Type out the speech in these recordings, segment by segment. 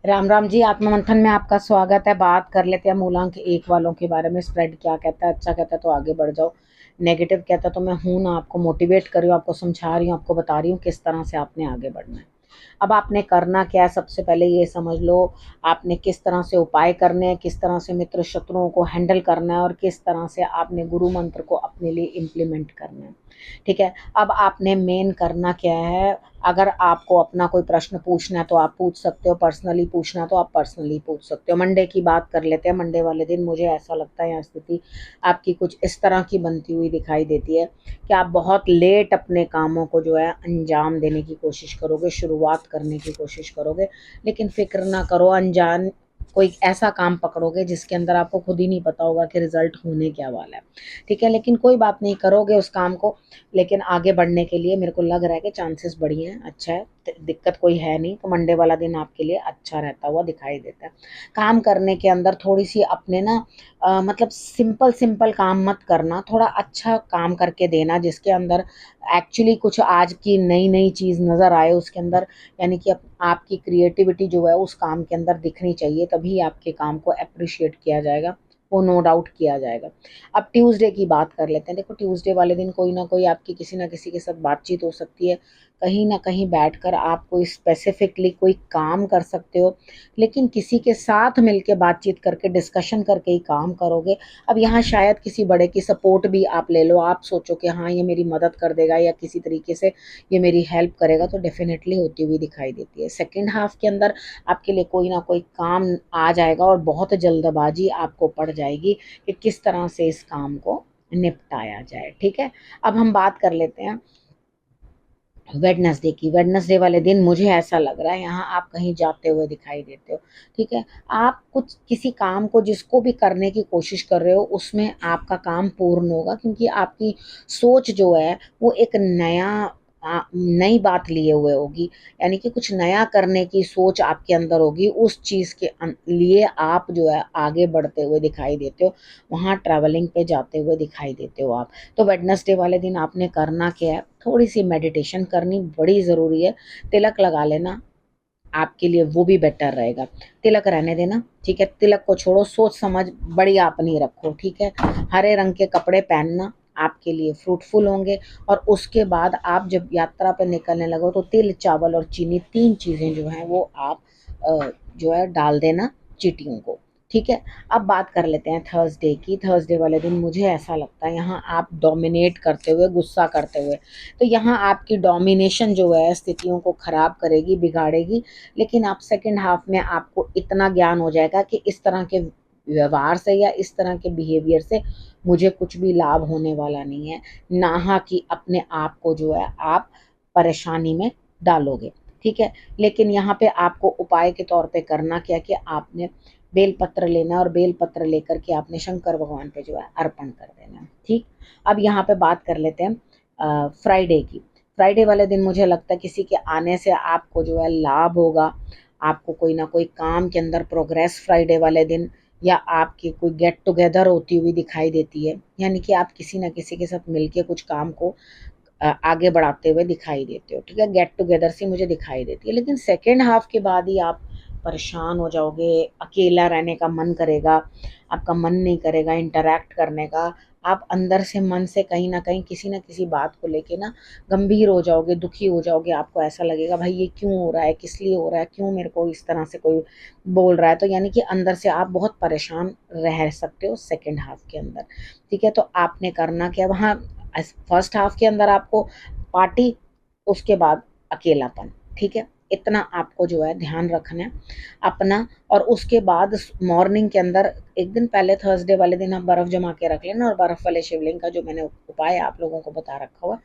राम राम जी। आत्ममंथन में आपका स्वागत है। बात कर लेते हैं मूलांक एक वालों के बारे में। स्प्रेड क्या कहता है? अच्छा कहता है तो आगे बढ़ जाओ, नेगेटिव कहता है तो मैं हूं ना आपको मोटिवेट कर रही हूँ, आपको समझा रही हूँ, आपको बता रही हूँ किस तरह से आपने आगे बढ़ना है। अब आपने करना क्या है, सबसे पहले ये समझ लो। आपने किस तरह से उपाय करने हैं, किस तरह से मित्र शत्रुओं को हैंडल करना है और किस तरह से आपने गुरु मंत्र को अपने लिए इम्प्लीमेंट करना है। ठीक है। अब आपने मेन करना क्या है, अगर आपको अपना कोई प्रश्न पूछना है तो आप पूछ सकते हो, पर्सनली पूछना है तो आप पर्सनली पूछ सकते हो। मंडे की बात कर लेते हैं। मंडे वाले दिन मुझे ऐसा लगता है यहाँ स्थिति आपकी कुछ इस तरह की बनती हुई दिखाई देती है कि आप बहुत लेट अपने कामों को जो है अंजाम देने की कोशिश करोगे, शुरुआत करने की कोशिश करोगे। लेकिन फिक्र ना करो, अनजान कोई ऐसा काम पकड़ोगे जिसके अंदर आपको खुद ही नहीं पता होगा कि रिजल्ट होने क्या वाला है। ठीक है, लेकिन कोई बात नहीं, करोगे उस काम को। लेकिन आगे बढ़ने के लिए मेरे को लग रहा है कि चांसेस बढ़िया हैं, अच्छा है, दिक्कत कोई है नहीं। तो मंडे वाला दिन आपके लिए अच्छा रहता हुआ दिखाई देता है। काम करने के अंदर थोड़ी सी अपने ना मतलब सिंपल सिंपल काम मत करना, थोड़ा अच्छा काम करके देना जिसके अंदर एक्चुअली कुछ आज की नई नई चीज़ नज़र आए उसके अंदर। यानी कि आपकी क्रिएटिविटी जो है उस काम के अंदर दिखनी चाहिए, तभी आपके काम को अप्रिशिएट किया जाएगा, वो नो डाउट किया जाएगा। अब ट्यूसडे की बात कर लेते हैं। देखो, ट्यूसडे वाले दिन कोई ना कोई आपकी किसी ना किसी के साथ बातचीत हो सकती है। कहीं ना कहीं बैठकर आप कोई स्पेसिफिकली कोई काम कर सकते हो, लेकिन किसी के साथ मिलके बातचीत करके डिस्कशन करके ही काम करोगे। अब यहाँ शायद किसी बड़े की सपोर्ट भी आप ले लो, आप सोचो कि हाँ ये मेरी मदद कर देगा या किसी तरीके से ये मेरी हेल्प करेगा, तो डेफिनेटली होती हुई दिखाई देती है। सेकेंड हाफ के अंदर आपके लिए कोई ना कोई काम आ जाएगा और बहुत जल्दबाजी आपको पड़ जाएगी कि किस तरह से इस काम को निपटाया जाए। ठीक है। अब हम बात कर लेते हैं वेडनेसडे की। वेडनेसडे वाले दिन मुझे ऐसा लग रहा है यहाँ आप कहीं जाते हुए दिखाई देते हो। ठीक है। आप कुछ किसी काम को जिसको भी करने की कोशिश कर रहे हो उसमें आपका काम पूर्ण होगा, क्योंकि आपकी सोच जो है वो एक नई बात लिए हुए होगी। यानी कि कुछ नया करने की सोच आपके अंदर होगी, उस चीज़ के लिए आप जो है आगे बढ़ते हुए दिखाई देते हो, वहाँ ट्रैवलिंग पे जाते हुए दिखाई देते हो आप। तो वेडनेसडे वाले दिन आपने करना क्या है, थोड़ी सी मेडिटेशन करनी बड़ी ज़रूरी है। तिलक लगा लेना आपके लिए वो भी बेटर रहेगा। तिलक रहने देना, ठीक है, तिलक को छोड़ो, सोच समझ बड़ी अपनी रखो। ठीक है। हरे रंग के कपड़े पहनना आपके लिए फ्रूटफुल होंगे। और उसके बाद आप जब यात्रा पर निकलने लगो तो तिल, चावल और चीनी, तीन चीज़ें जो हैं वो आप जो है डाल देना चींटियों को। ठीक है। अब बात कर लेते हैं थर्सडे की। थर्सडे वाले दिन मुझे ऐसा लगता है यहाँ आप डोमिनेट करते हुए, गुस्सा करते हुए, तो यहाँ आपकी डोमिनेशन जो है स्थितियों को खराब करेगी, बिगाड़ेगी। लेकिन आप सेकंड हाफ में आपको इतना ज्ञान हो जाएगा कि इस तरह के व्यवहार से या इस तरह के बिहेवियर से मुझे कुछ भी लाभ होने वाला नहीं है, ना कि अपने आप को जो है आप परेशानी में डालोगे। ठीक है। लेकिन यहाँ पे आपको उपाय के तौर पे करना क्या कि आपने बेलपत्र लेना है और बेलपत्र लेकर के आपने शंकर भगवान पे जो है अर्पण कर देना है। ठीक। अब यहाँ पे बात कर लेते हैं फ्राइडे की। फ्राइडे वाले दिन मुझे लगता है किसी के आने से आपको जो है लाभ होगा, आपको कोई ना कोई काम के अंदर प्रोग्रेस फ्राइडे वाले दिन, या आपकी कोई गेट टुगेदर होती हुई दिखाई देती है। यानी कि आप किसी ना किसी के साथ मिलके कुछ काम को आगे बढ़ाते हुए दिखाई देते हो। ठीक है। गेट टुगेदर सी मुझे दिखाई देती है। लेकिन सेकेंड हाफ के बाद ही आप परेशान हो जाओगे, अकेला रहने का मन करेगा, आपका मन नहीं करेगा इंटरैक्ट करने का। आप अंदर से मन से कहीं ना कहीं किसी ना किसी बात को लेके ना गंभीर हो जाओगे, दुखी हो जाओगे। आपको ऐसा लगेगा भाई ये क्यों हो रहा है, किस लिए हो रहा है, क्यों मेरे को इस तरह से कोई बोल रहा है। तो यानी कि अंदर से आप बहुत परेशान रह सकते हो सेकेंड हाफ के अंदर। ठीक है। तो आपने करना क्या वहाँ, फर्स्ट हाफ के अंदर आपको पार्टी, उसके बाद अकेलापन। ठीक है। इतना आपको जो है ध्यान रखना है अपना। और उसके बाद मॉर्निंग के अंदर एक दिन पहले थर्सडे वाले दिन आप बर्फ़ जमा के रख लेना, और बर्फ़ वाले शिवलिंग का जो मैंने उपाय आप लोगों को बता रखा हुआ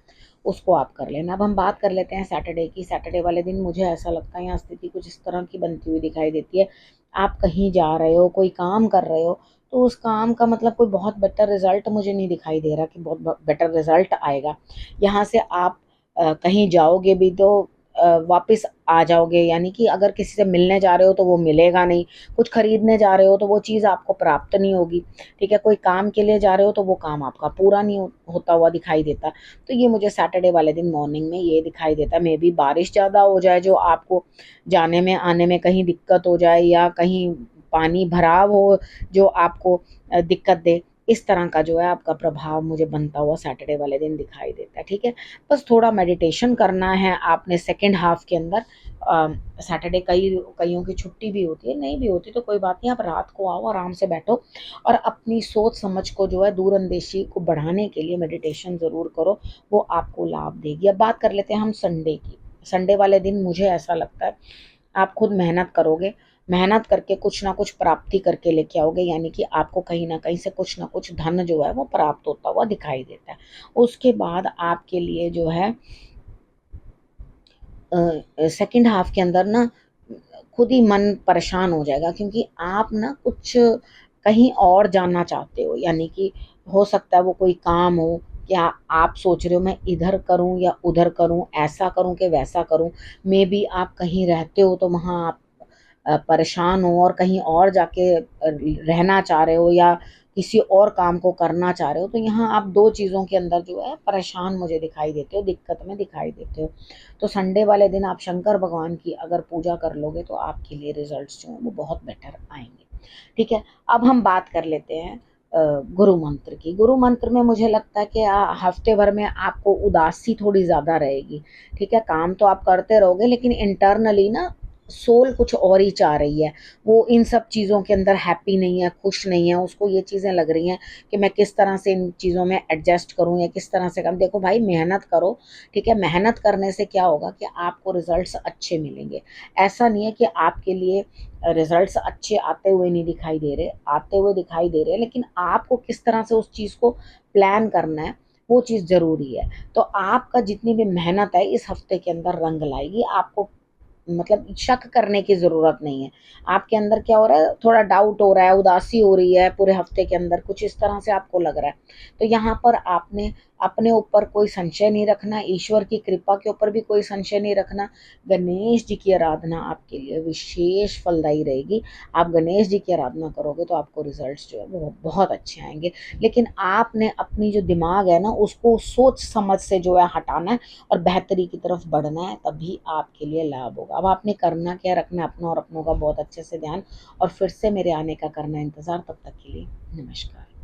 उसको आप कर लेना। अब हम बात कर लेते हैं सैटरडे की। सैटरडे वाले दिन मुझे ऐसा लगता है यहाँ स्थिति कुछ इस तरह की बनती हुई दिखाई देती है। आप कहीं जा रहे हो, कोई काम कर रहे हो, तो उस काम का मतलब कोई बहुत बेटर रिजल्ट मुझे नहीं दिखाई दे रहा कि बहुत बेटर रिजल्ट आएगा। यहाँ से आप कहीं जाओगे भी तो वापस आ जाओगे, यानी कि अगर किसी से मिलने जा रहे हो तो वो मिलेगा नहीं, कुछ खरीदने जा रहे हो तो वो चीज़ आपको प्राप्त नहीं होगी, ठीक है, कोई काम के लिए जा रहे हो तो वो काम आपका पूरा नहीं होता हुआ दिखाई देता। तो ये मुझे सैटरडे वाले दिन मॉर्निंग में ये दिखाई देता है। मे बी बारिश ज़्यादा हो जाए जो आपको जाने में आने में कहीं दिक्कत हो जाए, या कहीं पानी भराव हो जो आपको दिक्कत दे, इस तरह का जो है आपका प्रभाव मुझे बनता हुआ सैटरडे वाले दिन दिखाई देता है, ठीक है। बस थोड़ा मेडिटेशन करना है आपने सेकंड हाफ के अंदर। सैटरडे कईयों की छुट्टी भी होती है, नहीं भी होती तो कोई बात नहीं, आप रात को आओ, आराम से बैठो और अपनी सोच समझ को जो है दूरअंदेशी को बढ़ाने के लिए मेडिटेशन ज़रूर करो, वो आपको लाभ देगी। अब बात कर लेते हैं हम संडे की। संडे वाले दिन मुझे ऐसा लगता है आप खुद मेहनत करोगे, मेहनत करके कुछ ना कुछ प्राप्ति करके लेके आओगे, यानी कि आपको कहीं ना कहीं से कुछ ना कुछ धन जो है वो प्राप्त होता हुआ दिखाई देता है। उसके बाद आपके लिए जो है सेकंड हाफ के अंदर ना खुद ही मन परेशान हो जाएगा, क्योंकि आप ना कुछ कहीं और जानना चाहते हो, यानी कि हो सकता है वो कोई काम हो, या आप सोच रहे हो मैं इधर करूं या उधर करूं, ऐसा करूं कि वैसा करूं। मे बी आप कहीं रहते हो तो वहाँ आप परेशान हो और कहीं और जाके रहना चाह रहे हो, या किसी और काम को करना चाह रहे हो, तो यहाँ आप दो चीज़ों के अंदर जो है परेशान मुझे दिखाई देते हो, दिक्कत में दिखाई देते हो। तो संडे वाले दिन आप शंकर भगवान की अगर पूजा कर लोगे तो आपके लिए रिजल्ट्स जो हैं वो बहुत बेटर आएंगे, ठीक है। अब हम बात कर लेते हैं गुरु मंत्र की। गुरु मंत्र में मुझे लगता है कि हफ्ते भर में आपको उदासी थोड़ी ज़्यादा रहेगी, ठीक है। काम तो आप करते रहोगे लेकिन इंटरनली ना सोल कुछ और ही चाह रही है, वो इन सब चीज़ों के अंदर हैप्पी नहीं है, खुश नहीं है, उसको ये चीज़ें लग रही हैं कि मैं किस तरह से इन चीज़ों में एडजस्ट करूं या किस तरह से करूं। देखो भाई, मेहनत करो, ठीक है, मेहनत करने से क्या होगा कि आपको रिजल्ट्स अच्छे मिलेंगे। ऐसा नहीं है कि आपके लिए रिजल्ट्स अच्छे आते हुए नहीं दिखाई दे रहे, आते हुए दिखाई दे रहे हैं, लेकिन आपको किस तरह से उस चीज़ को प्लान करना है वो चीज़ ज़रूरी है। तो आपका जितनी भी मेहनत है इस हफ्ते के अंदर रंग लाएगी, आपको मतलब शक करने की ज़रूरत नहीं है। आपके अंदर क्या हो रहा है, थोड़ा डाउट हो रहा है, उदासी हो रही है पूरे हफ्ते के अंदर, कुछ इस तरह से आपको लग रहा है, तो यहाँ पर आपने अपने ऊपर कोई संशय नहीं रखना, ईश्वर की कृपा के ऊपर भी कोई संशय नहीं रखना। गणेश जी की आराधना आपके लिए विशेष फलदायी रहेगी। आप गणेश जी की आराधना करोगे तो आपको रिजल्ट्स जो है वो बहुत अच्छे आएंगे। लेकिन आपने अपनी जो दिमाग है ना उसको सोच समझ से जो है हटाना है और बेहतरी की तरफ बढ़ना है, तभी आपके लिए लाभ होगा। अब आपने करना क्या, रखना अपना और अपनों का बहुत अच्छे से ध्यान, और फिर से मेरे आने का करना इंतज़ार। तब तक के लिए नमस्कार।